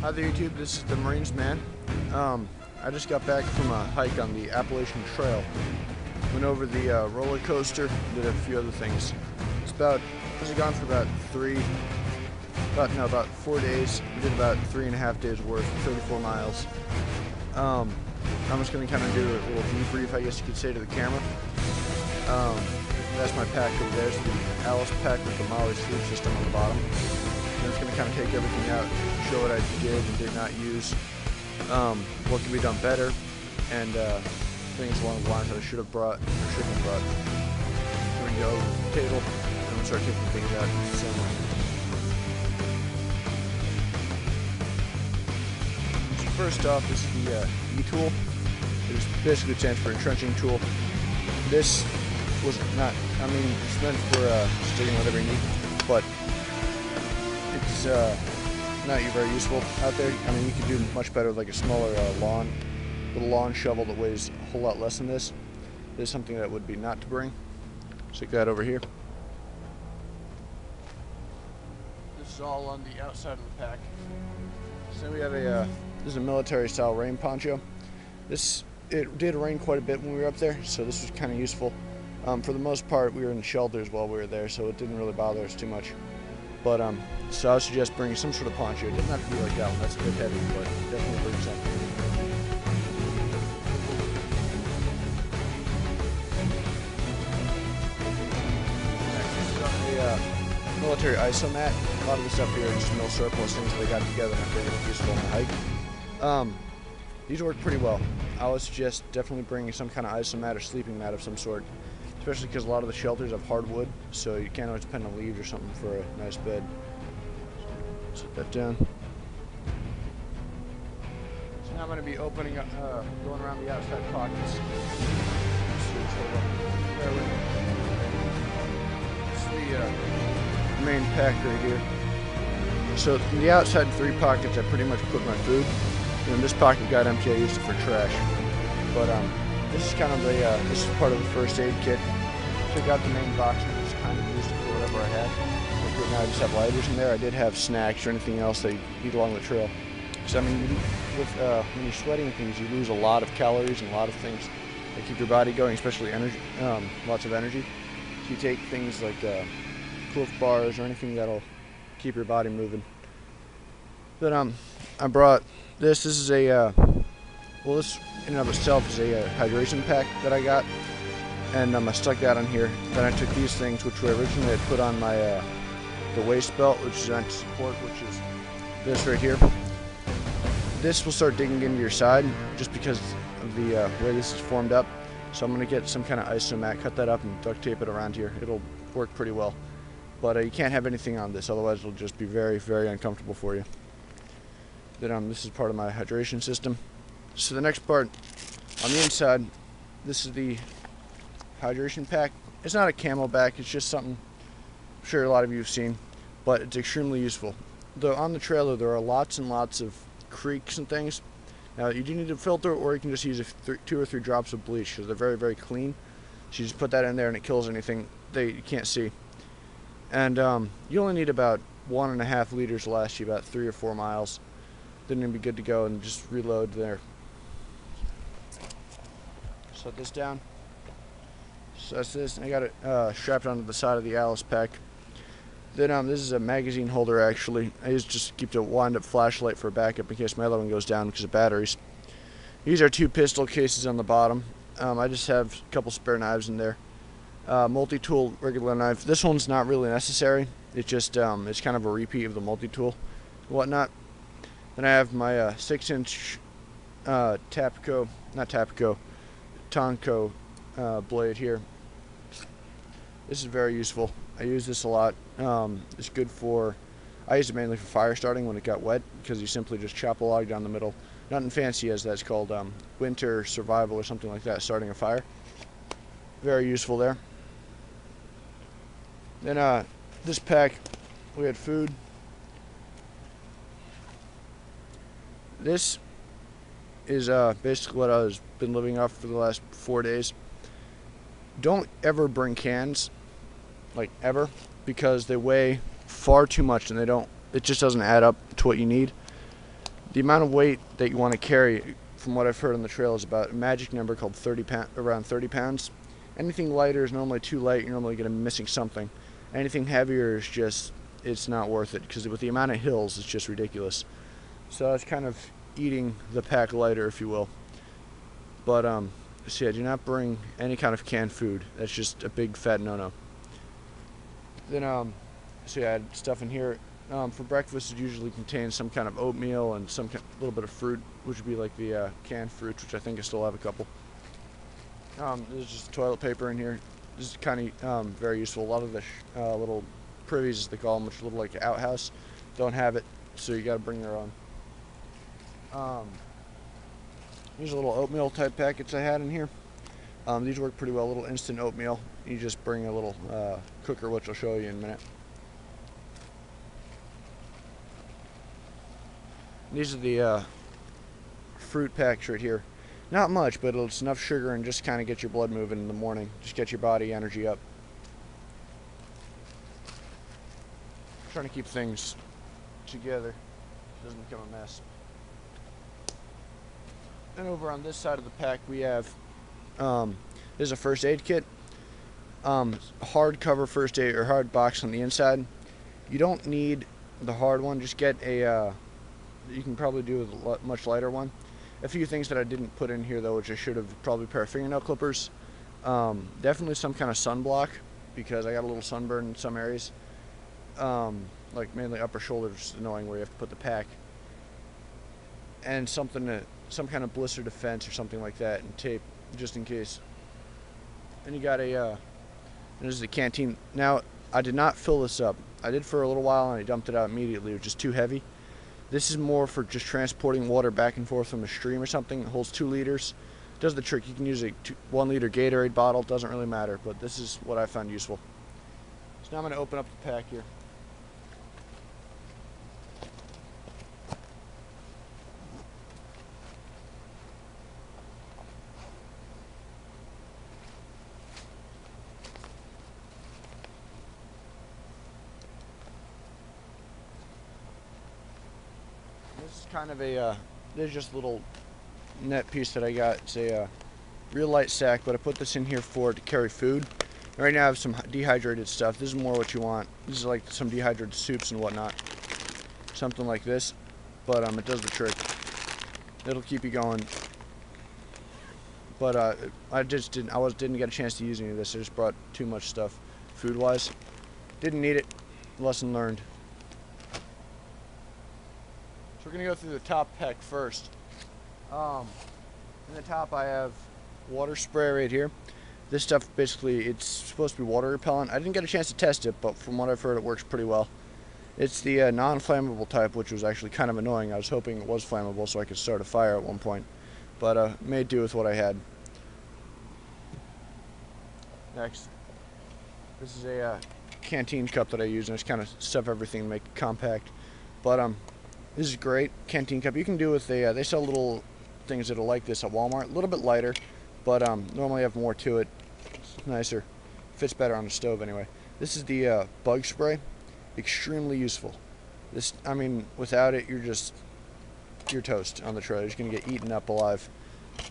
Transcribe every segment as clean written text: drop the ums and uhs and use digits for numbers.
Hi there YouTube, this is the Marines Man. I just got back from a hike on the Appalachian Trail. Went over the roller coaster, did a few other things. I was gone for about 4 days. We did about 3.5 days worth, 34 miles. I'm just going to kind of do a little debrief, I guess you could say, to the camera. That's my pack over there. It's the Alice pack with the Molly sleeve system on the bottom. I'm just going to kind of take everything out, show what I did and did not use, what can be done better, and things along the lines that I should have brought or shouldn't have brought. Here we go, table, and we'll start taking things out similar. So first off, this is the E-tool. It basically stands for entrenching tool. This was not, it's meant for sticking whatever you need, but it's not very useful out there. You could do much better with like a smaller little lawn shovel that weighs a whole lot less than this. This is something that would be not to bring. Stick that over here. This is all on the outside of the pack. So we have this is a military style rain poncho. It did rain quite a bit when we were up there, so this was kind of useful. For the most part, we were in shelters while we were there, so it didn't really bother us too much. But so I would suggest bringing some sort of poncho. It doesn't have to be like that one, that's a bit heavy, but definitely bring something. Next, this is on the military ISO mat. A lot of the stuff here are just mill surplus things that they got together and I think it's useful on the hike. These work pretty well. I would suggest definitely bringing some kind of ISO mat or sleeping mat of some sort, especially because a lot of the shelters have hardwood, so you can't always depend on leaves or something for a nice bed. Set that down. So now I'm going to be opening up, going around the outside pockets. This is the main pack right here. So in the outside 3 pockets, I pretty much put my food. And this pocket got empty, I used it for trash. But this is kind of this is part of the first aid kit. Took out the main box and just kind of used it for whatever I had. Like now I just have lighters in there. I did have snacks or anything else that you eat along the trail. So when you're sweating and things, you lose a lot of calories and a lot of things that keep your body going, especially energy, lots of energy. So you take things like Cliff bars or anything that'll keep your body moving. But I brought this. This is a this in and of itself is a hydration pack that I got, and I stuck that on here. Then I took these things, which were originally I put on my the waist belt, which is meant to support, which is this right here. This will start digging into your side just because of the way this is formed up. So I'm going to get some kind of ISO mat, cut that up, and duct tape it around here. It'll work pretty well. But you can't have anything on this, otherwise it'll just be very, very uncomfortable for you. Then this is part of my hydration system. So the next part, on the inside, this is the hydration pack. It's not a camelback, it's just something I'm sure a lot of you have seen, but it's extremely useful. Though on the trailer there are lots and lots of creeks and things. Now you do need a filter, or you can just use 2 or 3 drops of bleach because they're very, very clean. So you just put that in there and it kills anything that you can't see. And you only need about 1.5 liters to last you about 3 or 4 miles. Then it'll be good to go and just reload there. Set this down. So that's this. I got it strapped onto the side of the Alice pack. Then this is a magazine holder actually. I just keep a wind-up flashlight for a backup in case my other one goes down because of batteries. These are 2 pistol cases on the bottom. I just have a couple spare knives in there. Multi-tool regular knife. This one's not really necessary. It's just it's kind of a repeat of the multi-tool and whatnot. Then I have my 6-inch Tonko blade here. This is very useful. I use this a lot. It's good for, I use it mainly for fire starting when it got wet, because you simply just chop a log down the middle. Nothing fancy as that. It's called winter survival or something like that, starting a fire. Very useful there. Then this pack, we had food. This is basically what I've been living off for the last 4 days. Don't ever bring cans, like ever, because they weigh far too much and it just doesn't add up to what you need. The amount of weight that you want to carry, from what I've heard on the trail, is about a magic number called around 30 pounds. Anything lighter is normally too light. You're normally going to be missing something. Anything heavier is just, it's not worth it, because with the amount of hills, it's just ridiculous. So it's kind of eating the pack lighter, if you will. But so yeah, do not bring any kind of canned food. That's just a big fat no-no. Then so yeah, I had stuff in here. For breakfast, it usually contains some kind of oatmeal and some little bit of fruit, which would be like the canned fruits, which I think I still have a couple. There's just toilet paper in here. This is kind of very useful. A lot of the little privies, as they call them, which are little like outhouse, don't have it, so you got to bring your own. These are little oatmeal type packets I had in here. These work pretty well. A little instant oatmeal. You just bring a little cooker, which I'll show you in a minute. These are the fruit packs right here. Not much, but it's enough sugar and just kind of get your blood moving in the morning. Just get your body energy up. Trying to keep things together so it doesn't become a mess. And over on this side of the pack we have this is a first aid kit. Hardcover first aid, or hard box on the inside. You don't need the hard one. Just get a you can probably do with a much lighter one. A few things that I didn't put in here though, which I should have, probably a pair of fingernail clippers. Definitely some kind of sunblock, because I got a little sunburn in some areas. Like mainly upper shoulders, annoying where you have to put the pack. And some kind of blister defense or something like that, and tape just in case. And you got a this is the canteen. Now I did not fill this up. I did for a little while and I dumped it out immediately. It was just too heavy. This is more for just transporting water back and forth from a stream or something. It holds 2 liters. Does the trick. You can use a 1 liter Gatorade bottle. Doesn't really matter, but this is what I found useful. So now I'm going to open up the pack here. This is kind of a, there's just a little net piece that I got. It's a real light sack, but I put this in here to carry food. Right now I have some dehydrated stuff. This is more what you want. This is like some dehydrated soups and whatnot. Something like this, but it does the trick. It'll keep you going. But I didn't get a chance to use any of this. I just brought too much stuff, food-wise. Didn't need it. Lesson learned. So we're gonna go through the top pack first. In the top I have water spray right here. This stuff basically, it's supposed to be water repellent. I didn't get a chance to test it, but from what I've heard it works pretty well. It's the non-flammable type, which was actually kind of annoying. I was hoping it was flammable so I could start a fire at one point, but made do with what I had. Next, this is a canteen cup that I use, and I just kind of stuff everything to make it compact. But this is great canteen cup. You can do with they sell little things that are like this at Walmart, a little bit lighter, but normally have more to it. It's nicer, fits better on the stove anyway. This is the bug spray, extremely useful. This, I mean, without it, you're toast on the trail. You're just gonna get eaten up alive.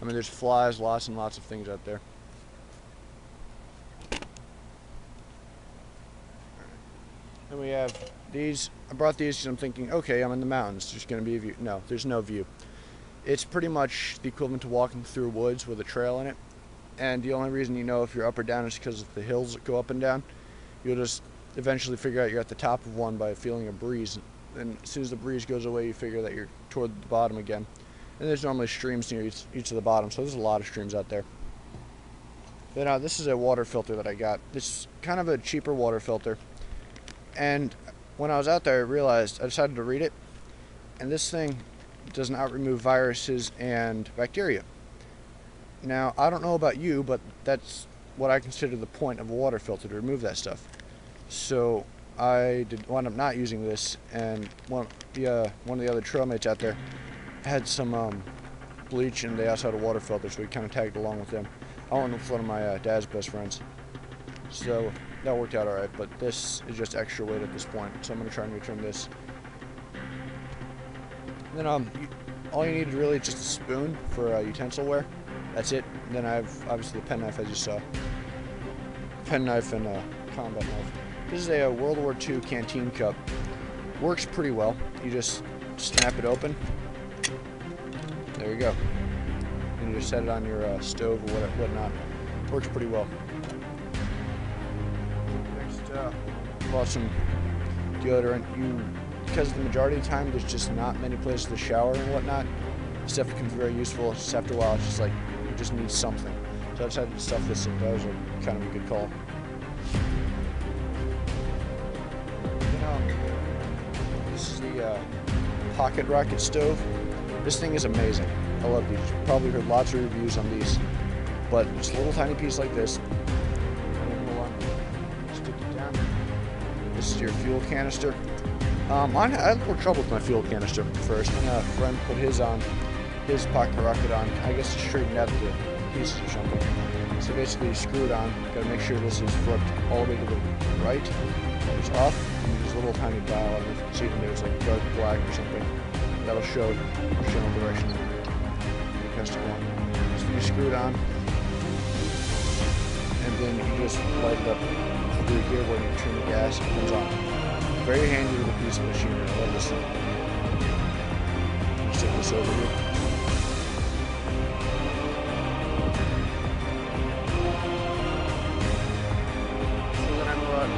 I mean, there's flies, lots and lots of things out there. Then we have these. I brought these because I'm thinking, okay, I'm in the mountains. There's going to be a view. No, there's no view. It's pretty much the equivalent to walking through woods with a trail in it. And the only reason you know if you're up or down is because the hills go up and down. You'll just eventually figure out you're at the top of one by feeling a breeze. And as soon as the breeze goes away, you figure that you're toward the bottom again. And there's normally streams near each of the bottom, so there's a lot of streams out there. Then this is a water filter that I got. This is kind of a cheaper water filter. And when I was out there, I decided to read it, and this thing does not remove viruses and bacteria. Now, I don't know about you, but that's what I consider the point of a water filter, to remove that stuff. So I did wind up not using this, and one of the other trailmates out there had some bleach, and they also had a water filter, so we kind of tagged along with them. I went with one of my dad's best friends. So that worked out alright, but this is just extra weight at this point, so I'm going to try and return this. Then all you need is really just a spoon for utensilware. That's it. And then I have obviously the penknife, as you saw. Penknife and a combat knife. This is a World War II canteen cup. Works pretty well. You just snap it open. There you go. And you just set it on your stove or whatnot. Works pretty well. Next, bought some deodorant. Because the majority of the time there's just not many places to shower and whatnot. This stuff becomes very useful. Just after a while, it's just like you just need something. So I decided to stuff this in. That was kind of a good call. This is the pocket rocket stove. This thing is amazing. I love these. You've probably heard lots of reviews on these, but it's a little tiny piece like this. Stick it down. This is your fuel canister. I had a little trouble with my fuel canister first. And a friend put his pocket rocket on. I guess to straighten out the pieces or something. So basically, you screw it on. Got to make sure this is flipped all the way to the right. It's off. And there's a little tiny dial. I don't know if you can see it in there. It's like dark black or something. That'll show general direction. So you screw it on, and then you just light it up through here when you turn the gas. It comes on. Very handy little piece of machinery. I love this thing. Stick this over here. So then I brought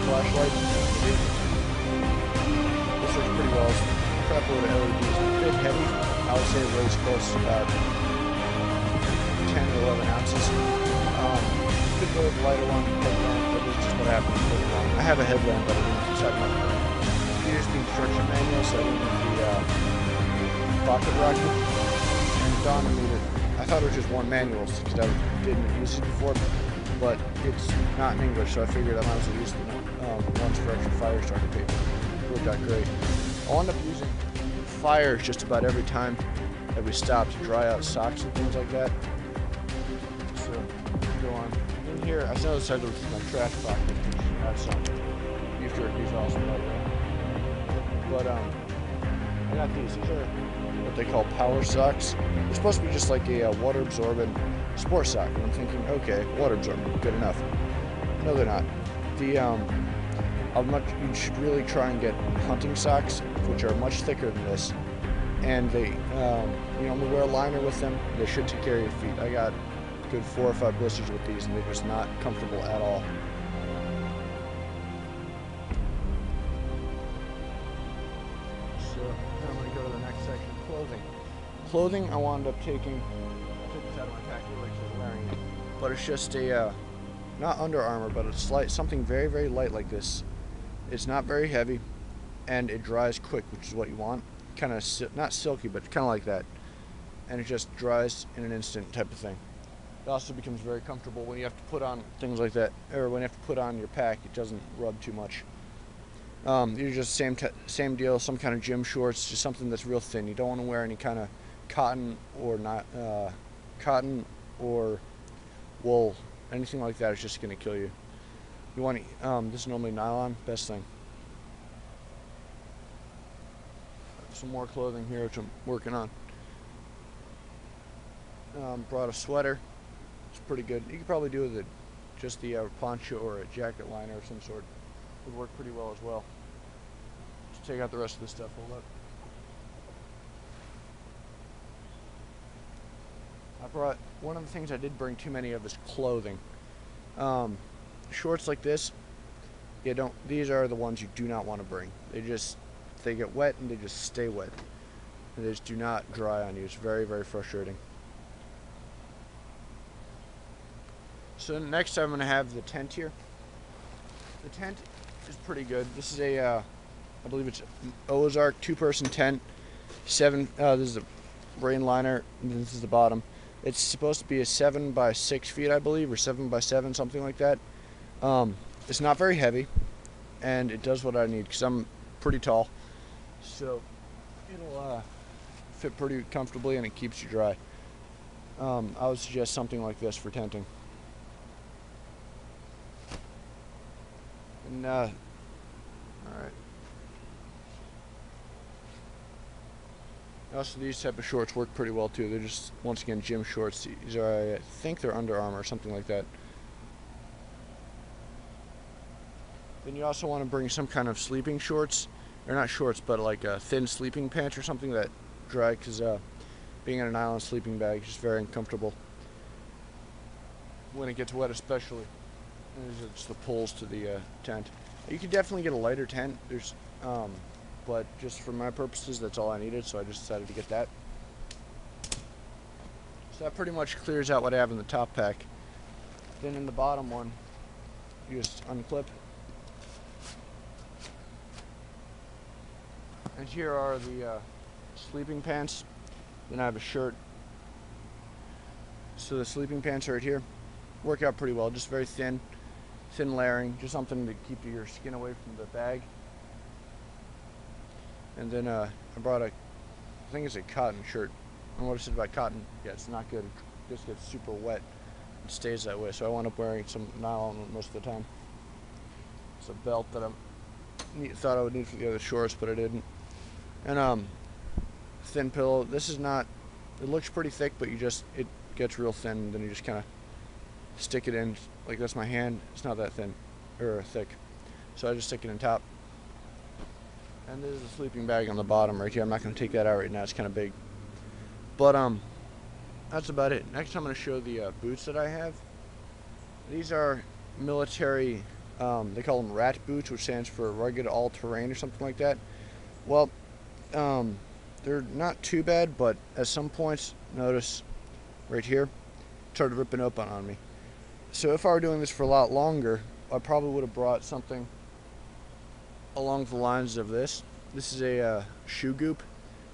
flashlight. This works pretty well. It's a crap load of LEDs. A bit heavy. I would say it weighs close to about 10 or 11 ounces. Could go with a lighter one, headlamp, but this is just what happened. I have a headlamp, but I didn't decide not to. Here's the instruction manual, so I didn't need the pocket rocket. And it dawned on me that I thought it was just one manual, because I didn't use it before, but it's not in English, so I figured I might as well use the ones for extra fire starter paper. It worked out great. I'll end up using fire just about every time that we stop to dry out socks and things like that. So go on in here. I still decided to look at my trash pocket. That's some beef jerky's awesome right there. But I got these. These are what they call power socks. They're supposed to be just like a water absorbent sport sock. And I'm thinking, okay, water absorbent, good enough. No, they're not. You should really try and get hunting socks, which are much thicker than this, and they, I'm gonna wear a liner with them. They should take care of your feet. I got a good 4 or 5 blisters with these, and they're just not comfortable at all. So now I'm gonna go to the next section, clothing. Clothing, I wound up taking. I took this out of my pack earlier because I was wearing it, but it's just a not Under Armour, but it's something very, very light like this. It's not very heavy, and it dries quick, which is what you want. Kind of not silky, but kind of like that. And it just dries in an instant type of thing. It also becomes very comfortable when you have to put on things like that, or when you have to put on your pack. It doesn't rub too much. These are just same deal. Some kind of gym shorts, just something that's real thin. You don't want to wear any kind of cotton or wool. Anything like that is just going to kill you. You want this is normally nylon, best thing. Some more clothing here, which I'm working on. Brought a sweater. It's pretty good. You could probably do with just the poncho or a jacket liner of some sort. Would work pretty well as well. Just take out the rest of this stuff. Hold up. I brought one of the things I did bring too many of is clothing. Shorts like this, these are the ones you do not want to bring. They get wet and they just stay wet. And they just do not dry on you. It's very, very frustrating. So next I'm going to have the tent here. The tent is pretty good. This is I believe it's Ozark 2-person tent. This is the rain liner, and this is the bottom. It's supposed to be a 7 by 6 feet, I believe, or 7 by 7, something like that. It's not very heavy, and it does what I need because I'm pretty tall, so it'll fit pretty comfortably and it keeps you dry. I would suggest something like this for tenting. And all right, Also, these type of shorts work pretty well too. They're just, once again, gym shorts. These are, I think they're Under Armour or something like that. Then you also want to bring some kind of sleeping shorts, or not shorts, but like a thin sleeping pants or something that dry, because being in an island sleeping bag is just very uncomfortable when it gets wet, especially. And these are just the poles to the tent. You could definitely get a lighter tent. But just for my purposes, that's all I needed, so I just decided to get that. So that pretty much clears out what I have in the top pack. Then in the bottom one, you just unclip. And here are the sleeping pants. Then I have a shirt. So the sleeping pants are right here. Work out pretty well, just very thin layering, just something to keep your skin away from the bag. And then I brought I think it's a cotton shirt. And what I said about cotton, yeah, it's not good. It just gets super wet and stays that way. So I wound up wearing some nylon most of the time. It's a belt that I thought I would need for the other shorts, but I didn't. And thin pillow. This is not, it looks pretty thick, but it gets real thin, and then you just kind of stick it in. Like that's my hand. It's not that thin or thick. So I just stick it in top. And there's a sleeping bag on the bottom right here. I'm not going to take that out right now. It's kind of big. But that's about it. Next I'm going to show the boots that I have. These are military, they call them RAT boots, which stands for rugged all-terrain or something like that. Well, they're not too bad, but at some points, notice right here, it started ripping open on me. So if I were doing this for a lot longer, I probably would have brought something along the lines of this. This is a shoe goop,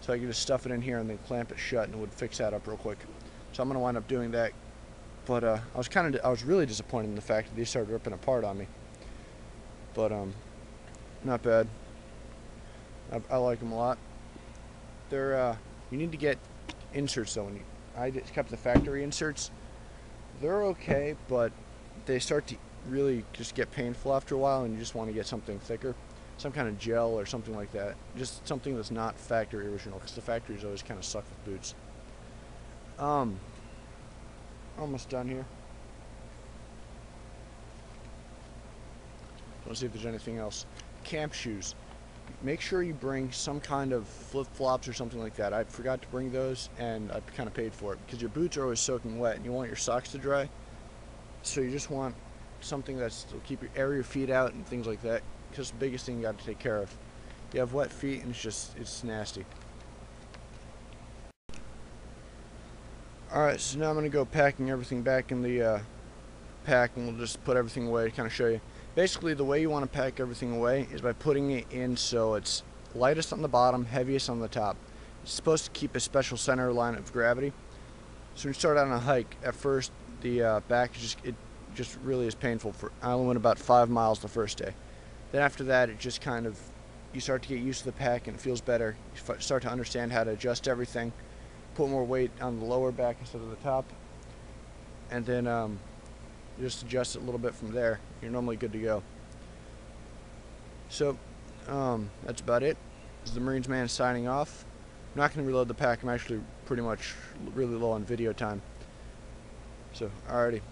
so I can just stuff it in here and then clamp it shut, and it would fix that up real quick. So I'm going to wind up doing that. But I was really disappointed in the fact that these started ripping apart on me. But not bad. I like them a lot. They're you need to get inserts though. I just kept the factory inserts. They're okay, but they start to really just get painful after a while, and you just want to get something thicker, some kind of gel or something like that. Just something that's not factory original, because the factories always kind of suck with boots. Almost done here. Let's see if there's anything else. Camp shoes. Make sure you bring some kind of flip-flops or something like that. I forgot to bring those, and I kind of paid for it, because your boots are always soaking wet, and you want your socks to dry. So you just want something that'll keep air your feet out and things like that, because the biggest thing you got to take care of. You have wet feet, and it's nasty. Alright, so now I'm going to go packing everything back in the pack, and we'll just put everything away to kind of show you. Basically, the way you want to pack everything away is by putting it in so it's lightest on the bottom, heaviest on the top. It's supposed to keep a special center line of gravity. So when you start out on a hike, at first the back just really is painful. I only went about 5 miles the first day. Then after that, it just kind of, you start to get used to the pack and it feels better. You start to understand how to adjust everything, put more weight on the lower back instead of the top, and then you just adjust it a little bit from there. You're normally good to go. So that's about it. This is the Marines Man signing off. I'm not going to reload the pack. I'm actually pretty much really low on video time. So, alrighty.